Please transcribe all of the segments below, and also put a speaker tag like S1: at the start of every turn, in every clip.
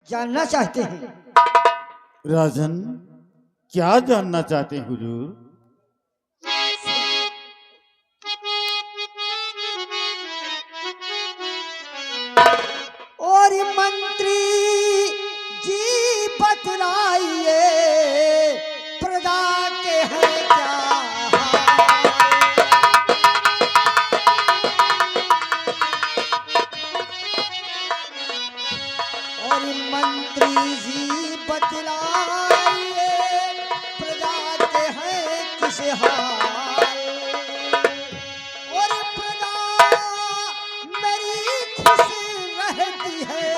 S1: जानना चाहते हैं।
S2: राजन, क्या जानना चाहते हैं हुजूर?
S1: और मंत्री जी बतलाइए प्रजा के हैं क्या हाल। और मंत्री जी बतलाइए प्रजा के हैं किस हाल। और प्रजा मेरी खुश रहती है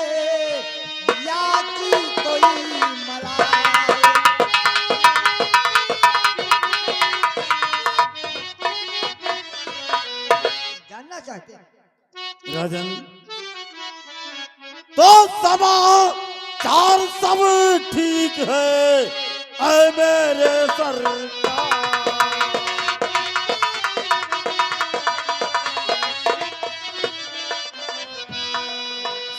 S1: या की कोई मलाल। जानना चाहते हैं।
S2: राजन, तो समाचार सब ठीक है ऐ मेरे सरकार।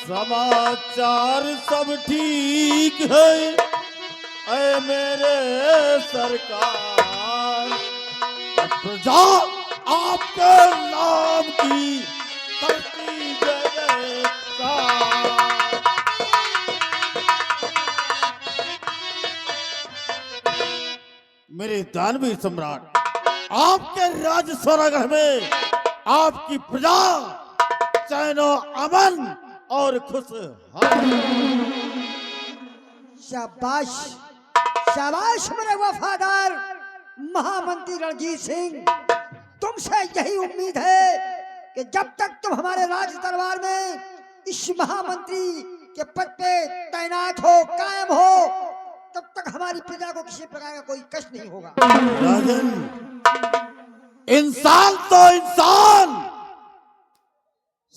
S2: समाचार सब ठीक है ऐ मेरे सरकार। प्रजा आपके नाम की करती जय जयकार। मेरे दानवीर सम्राट, आपके राज्य सोनागढ़ में आपकी प्रजा चैनो अमन और खुश।
S1: शाबाश शाबाश मेरे वफादार महामंत्री रणजीत सिंह। तुमसे यही उम्मीद है कि जब तक तुम हमारे राज दरबार में इस महामंत्री के पद पे तैनात हो, कायम हो, तब तक हमारी प्रजा को किसी प्रकार का कोई कष्ट नहीं होगा।
S2: राजन, इंसान तो इंसान,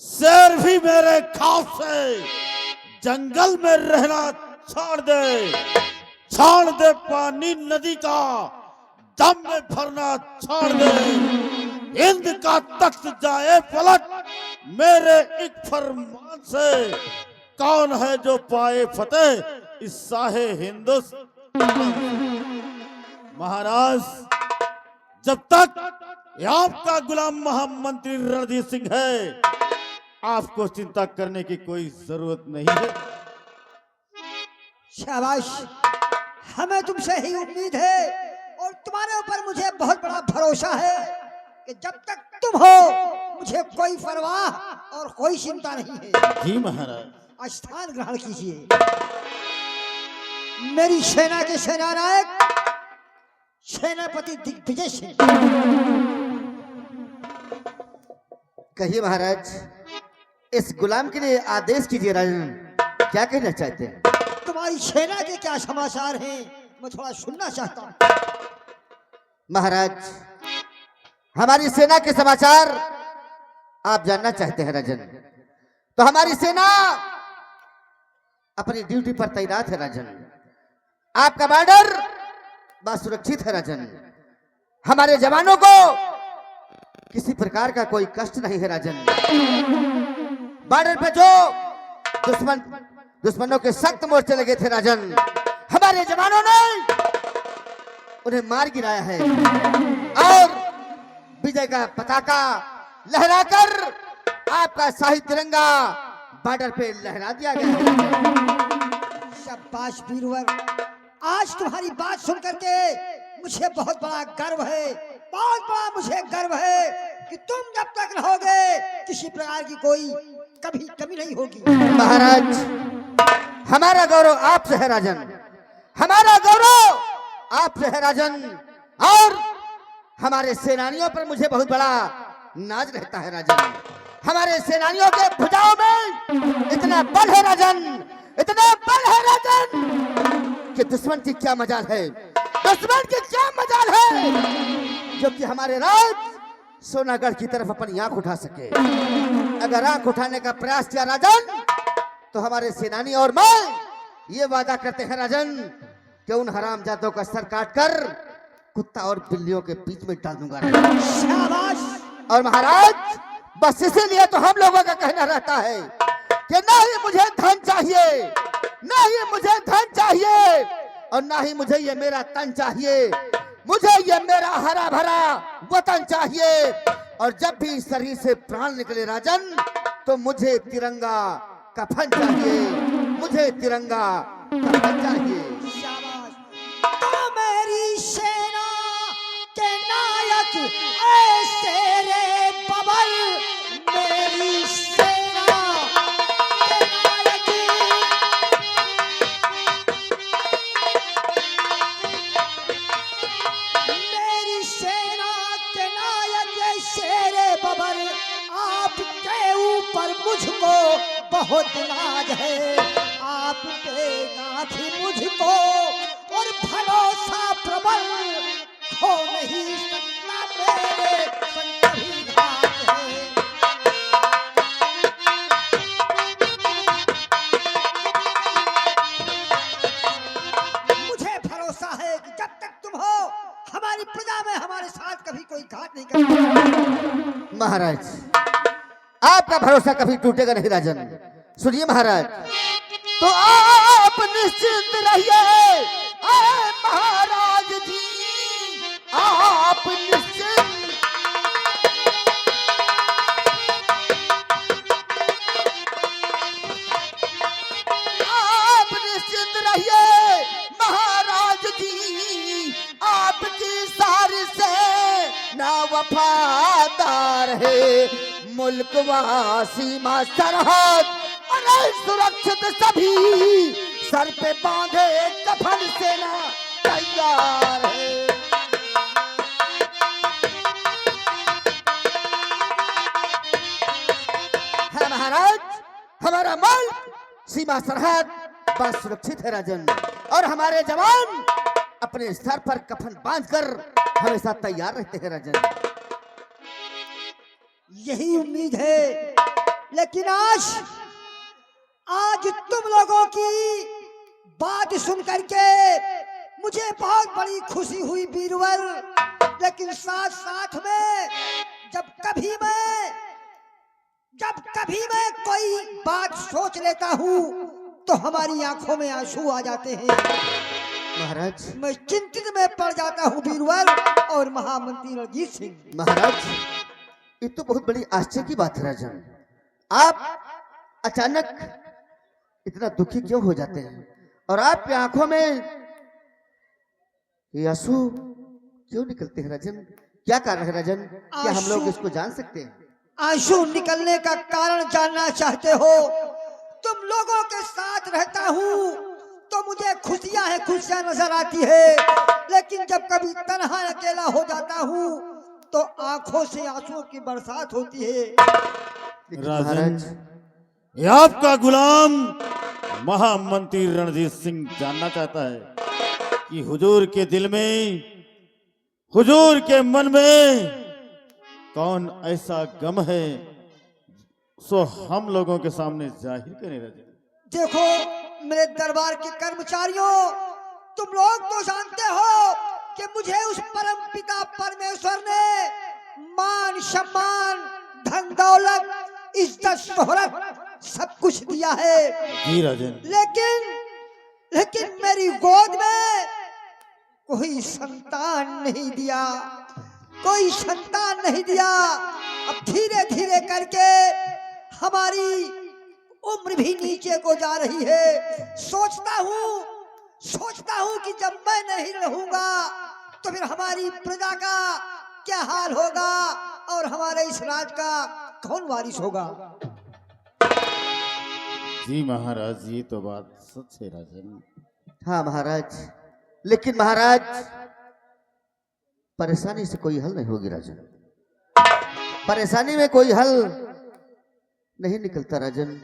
S2: शेर भी मेरे खौफ से जंगल में रहना छोड़ दे पानी नदी का दम में भरना छोड़ दे। हिंद का तख्त जाए पलट मेरे एक फरमान से। कौन है जो पाए फतेह इस साहे हिंदुस्तान। महाराज, जब तक आपका गुलाम महामंत्री रणजीत सिंह है, आपको चिंता करने की कोई जरूरत नहीं है।
S1: शाबाश, हमें तुमसे ही उम्मीद है और तुम्हारे ऊपर मुझे बहुत बड़ा भरोसा है कि जब तक तुम हो मुझे कोई परवाह और कोई चिंता नहीं है।
S2: जी महाराज।
S1: स्थान ग्रहण कीजिए। मेरी सेना के सेनानायक सेनापति दिग्विजय सिंह।
S3: कहिए महाराज, इस गुलाम के लिए आदेश कीजिए। राजन, क्या कहना चाहते हैं?
S1: तुम्हारी सेना के क्या समाचार हैं, मैं थोड़ा सुनना चाहता हूँ।
S3: महाराज, हमारी सेना के समाचार आप जानना चाहते हैं राजन? तो हमारी सेना अपनी ड्यूटी पर तैनात है राजन। आपका बॉर्डर बस सुरक्षित है राजन। हमारे जवानों को किसी प्रकार का कोई कष्ट नहीं है राजन। बॉर्डर पे जो दुश्मनों के सख्त मोर्चे लगे थे राजन, हमारे जवानों ने उन्हें मार गिराया है और विजय का पताका लहराकर आपका शाही तिरंगा बॉर्डर पे लहरा दिया गया।
S1: शाबाश वीरवर, आज तुम्हारी बात सुन करके मुझे बहुत बड़ा गर्व है, बहुत बड़ा मुझे गर्व है कि तुम जब तक रहोगे किसी प्रकार की कोई कभी कमी नहीं होगी।
S3: महाराज, हमारा गौरव आपसे है राजन, हमारा गौरव आपसे है राजन। और हमारे सेनानियों पर मुझे बहुत बड़ा नाज रहता है राजन। हमारे सेनानियों के भुजाओं में इतना बल है राजन, इतना बल है राजन कि दुश्मन की क्या मजाल है, दुश्मन की क्या मजाल है जो कि हमारे राज सोनागढ़ की तरफ अपनी आंख उठा सके। अगर आंख उठाने का प्रयास किया राजन, तो हमारे सेनानी और मैं ये वादा करते हैं राजन कि उन हरामजादों का सर काटकर कुत्ता और बिल्लियों के बीच में डाल दूंगा।
S1: शाबाश।
S3: और महाराज, बस इसीलिए तो हम लोगों का कहना रहता है कि ना ही मुझे धन चाहिए, ना ही मुझे धन चाहिए और ना ही मुझे ये मेरा तन चाहिए। मुझे ये मेरा हरा भरा वतन चाहिए। और जब भी शरीर से प्राण निकले राजन, तो मुझे तिरंगा कफन चाहिए। मुझे तिरंगा कफन चाहिए।
S1: शाबाश। तो मेरी सेना के नायक ऐ शेरे बबर, मेरी सेना के नायक, मेरी सेना के नायक ऐ शेरे बबर, आपके ऊपर मुझको बहुत नाज है। आप पे गांठी मुझको और भरोसा प्रबल, खो नहीं सकता मेरे संग कभी घात है। मुझे भरोसा है कि जब तक तुम हो हमारी प्रजा में हमारे साथ कभी कोई घात नहीं करेगा।
S3: महाराज, आपका भरोसा कभी टूटेगा नहीं राजन। सुनिए महाराज, तो आप निश्चिंत रहिए महाराज जी, आप निश्चिंत। आप निश्चिंत रहिए महाराज जी, आपकी सारी सेना वफादार है। मुल्क व सीमा सरहद अरे सुरक्षित सभी, सर पे बांधे कफन सेना तैयार है। महाराज, हमारा मुल्क सीमा सरहद बस सुरक्षित है राजन, और हमारे जवान अपने सर पर कफन बांधकर हमेशा तैयार रहते हैं राजन।
S1: यही उम्मीद है, लेकिन आज तुम लोगों की बात सुन करके मुझे बहुत बड़ी खुशी हुई बीरबल। लेकिन साथ साथ में जब कभी मैं कोई बात सोच लेता हूँ तो हमारी आंखों में आंसू आ जाते हैं।
S3: महाराज,
S1: मैं चिंतित में पड़ जाता हूँ बीरबल और महामंत्री रणजीत सिंह।
S3: महाराज, ये तो बहुत बड़ी आश्चर्य की बात है राजन। आप अचानक इतना दुखी क्यों हो जाते हैं, और आपकी आंखों में ये आंसू क्यों निकलते हैं राजन? क्या कारण है राजन? क्या हम लोग इसको जान सकते हैं?
S1: आंसू निकलने का कारण जानना चाहते हो? तुम लोगों के साथ रहता हूँ तो मुझे खुशियां नजर आती है, लेकिन जब कभी तन्हा अकेला हो जाता हूँ तो आंखों से आंसुओं की बरसात होती है।
S2: राजन, ये आपका गुलाम महामंत्री रणजीत सिंह जानना चाहता है कि हुजूर के दिल में, हुजूर के मन में कौन ऐसा गम है सो हम लोगों के सामने जाहिर करें। राजन,
S1: देखो मेरे दरबार के कर्मचारियों, तुम लोग तो जानते हो कि मुझे उस परम पिता परमेश्वर ने मान सम्मान धन दौलत इज्जत शोहरत सब कुछ दिया है।
S2: जी राजन,
S1: लेकिन मेरी गोद में कोई संतान नहीं दिया, कोई संतान नहीं दिया। अब धीरे धीरे करके हमारी उम्र भी नीचे को जा रही है। सोचता हूँ कि जब मैं नहीं रहूंगा तो फिर हमारी प्रजा का क्या हाल होगा और हमारे इस राज का कौन वारिस होगा।
S2: जी महाराज, ये तो बात सच है राजन।
S3: हाँ महाराज, लेकिन महाराज परेशानी से कोई हल नहीं होगी राजन। परेशानी में कोई हल नहीं निकलता राजन।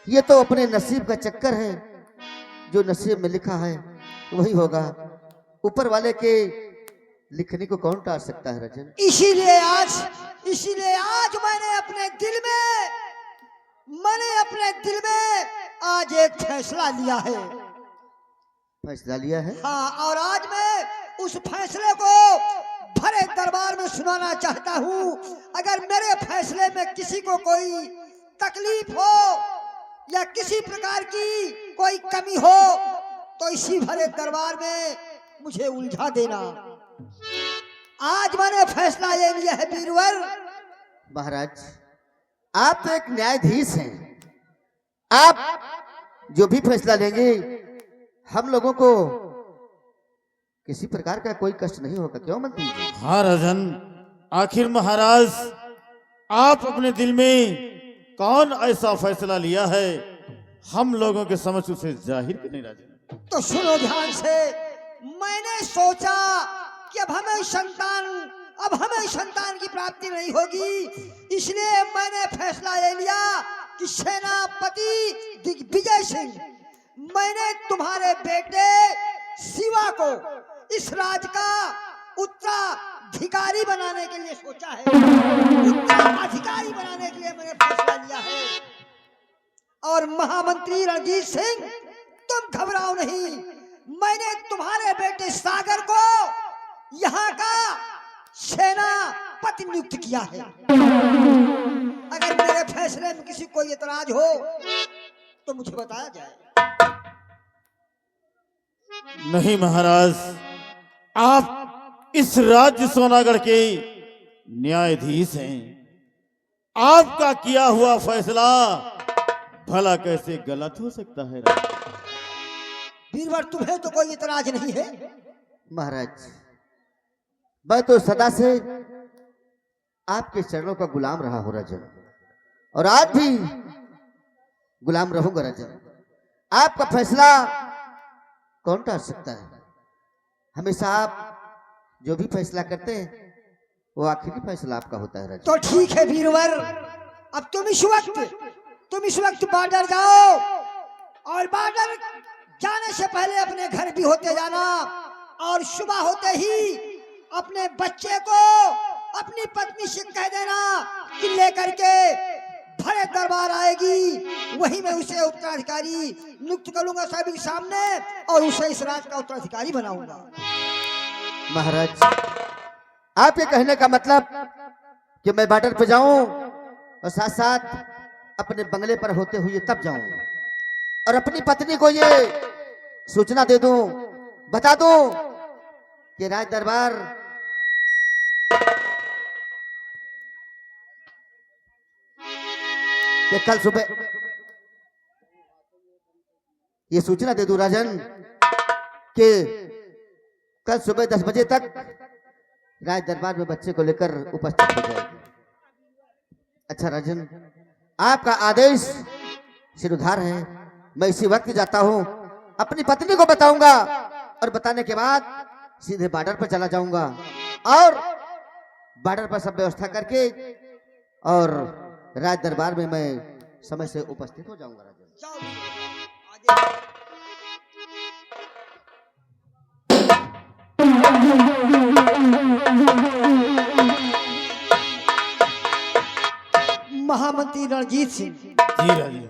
S3: ये तो अपने नसीब का चक्कर है, जो नसीब में लिखा है वही होगा। ऊपर वाले के लिखने को कौन टाल सकता है राजन।
S1: इसीलिए आज मैंने अपने दिल में आज एक फैसला लिया है।
S3: फैसला लिया है?
S1: हाँ, और आज मैं उस फैसले को भरे दरबार में सुनाना चाहता हूँ। अगर मेरे फैसले में किसी को कोई तकलीफ हो या किसी प्रकार की कोई कमी हो तो इसी भरे दरबार में मुझे उलझा देना। आज मैंने फैसला ये लिया है बीरबल,
S3: महाराज आप तो एक न्यायाधीश हैं, आप जो भी फैसला लेंगे हम लोगों को किसी प्रकार का कोई कष्ट नहीं होगा, क्यों मंत्री जी?
S2: हाँ राजन, आखिर महाराज आप अपने दिल में कौन ऐसा फैसला लिया है, हम लोगों के समझ उसे जाहिर करने राजन।
S1: तो सुनो ध्यान से। मैंने सोचा कि अब हमें संतान की प्राप्ति नहीं होगी, इसलिए मैंने फैसला ले लिया कि सेनापति दिग्विजय सिंह, मैंने तुम्हारे बेटे शिवा को इस राज का उत्तराधिकारी बनाने के लिए सोचा है। उत्तराधिकारी बनाने के लिए मैंने फैसला लिया है। और महामंत्री रणजीत सिंह, तुम घबराओ नहीं, मैंने तुम्हारे बेटे सागर को यहाँ का सेनापति नियुक्त किया है। अगर मेरे फैसले में किसी को एतराज हो तो मुझे बताया जाए।
S2: नहीं महाराज, आप इस राज्य सोनागढ़ के न्यायाधीश हैं, आपका किया हुआ फैसला भला कैसे गलत हो सकता है?
S1: बीरबल, तुम्हें तो कोई इतराज नहीं है?
S3: महाराज मैं तो सदा से आपके चरणों का गुलाम रहा हूं राजन, और आज भी गुलाम रहूंगा राजन। आपका फैसला कौन टाल सकता है? हमेशा आप जो भी फैसला करते हैं वो आखिरी फैसला आपका होता है राजन।
S1: तो ठीक है बीरबल, अब तुम इस वक्त बॉर्डर जाओ, और बॉर्डर जाने से पहले अपने घर भी होते जाना, और सुबह होते ही अपने बच्चे को अपनी पत्नी से कह देना कि लेकर के भरे दरबार आएगी, वहीं मैं उसे उत्तराधिकारी नियुक्त करूंगा सभी के सामने, और उसे इस राज का उत्तराधिकारी बनाऊंगा।
S3: महाराज आपके कहने का मतलब कि मैं बॉर्डर पे जाऊं और साथ साथ अपने बंगले पर होते हुए तब जाऊं और अपनी पत्नी को ये सूचना दे दूं, बता दूं कि राज दरबार कि कल सुबह ये सूचना दे दूं राजन कि कल सुबह 10 बजे तक राज दरबार में बच्चे को लेकर उपस्थित हो जाएगी। अच्छा राजन, आपका आदेश सिरउधार है, मैं इसी वक्त जाता हूं, अपनी पत्नी को बताऊंगा और बताने के बाद सीधे बॉर्डर पर चला जाऊंगा और बॉर्डर पर सब व्यवस्था करके और राज दरबार में मैं समय से उपस्थित हो जाऊंगा राजन।
S1: जाओ, आगे। महामंत्री रणजीत सिंह,
S2: जी राजन।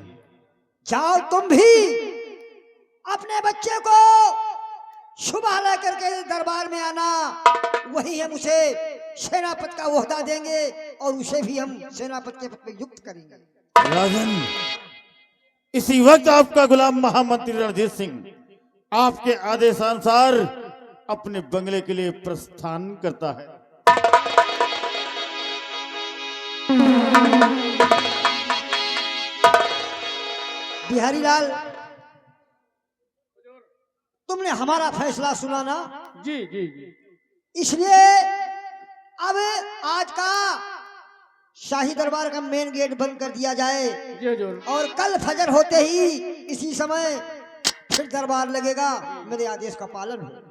S1: जाओ तुम भी अपने बच्चे को सुबह लेकर के दरबार में आना, वही हम उसे सेनापति का ओहदा देंगे और उसे भी हम सेनापति के पद पे युक्त करेंगे।
S2: राजन, इसी वक्त आपका गुलाम महामंत्री रणजीत सिंह आपके आदेशानुसार अपने बंगले के लिए प्रस्थान करता है।
S1: बिहारी लाल, तुमने हमारा फैसला सुना ना?
S4: जी जी जी।
S1: इसलिए अब आज का शाही दरबार का मेन गेट बंद कर दिया जाए,
S4: जी हजूर।
S1: और कल फजर होते ही इसी समय फिर दरबार लगेगा। मेरे आदेश का पालन हो।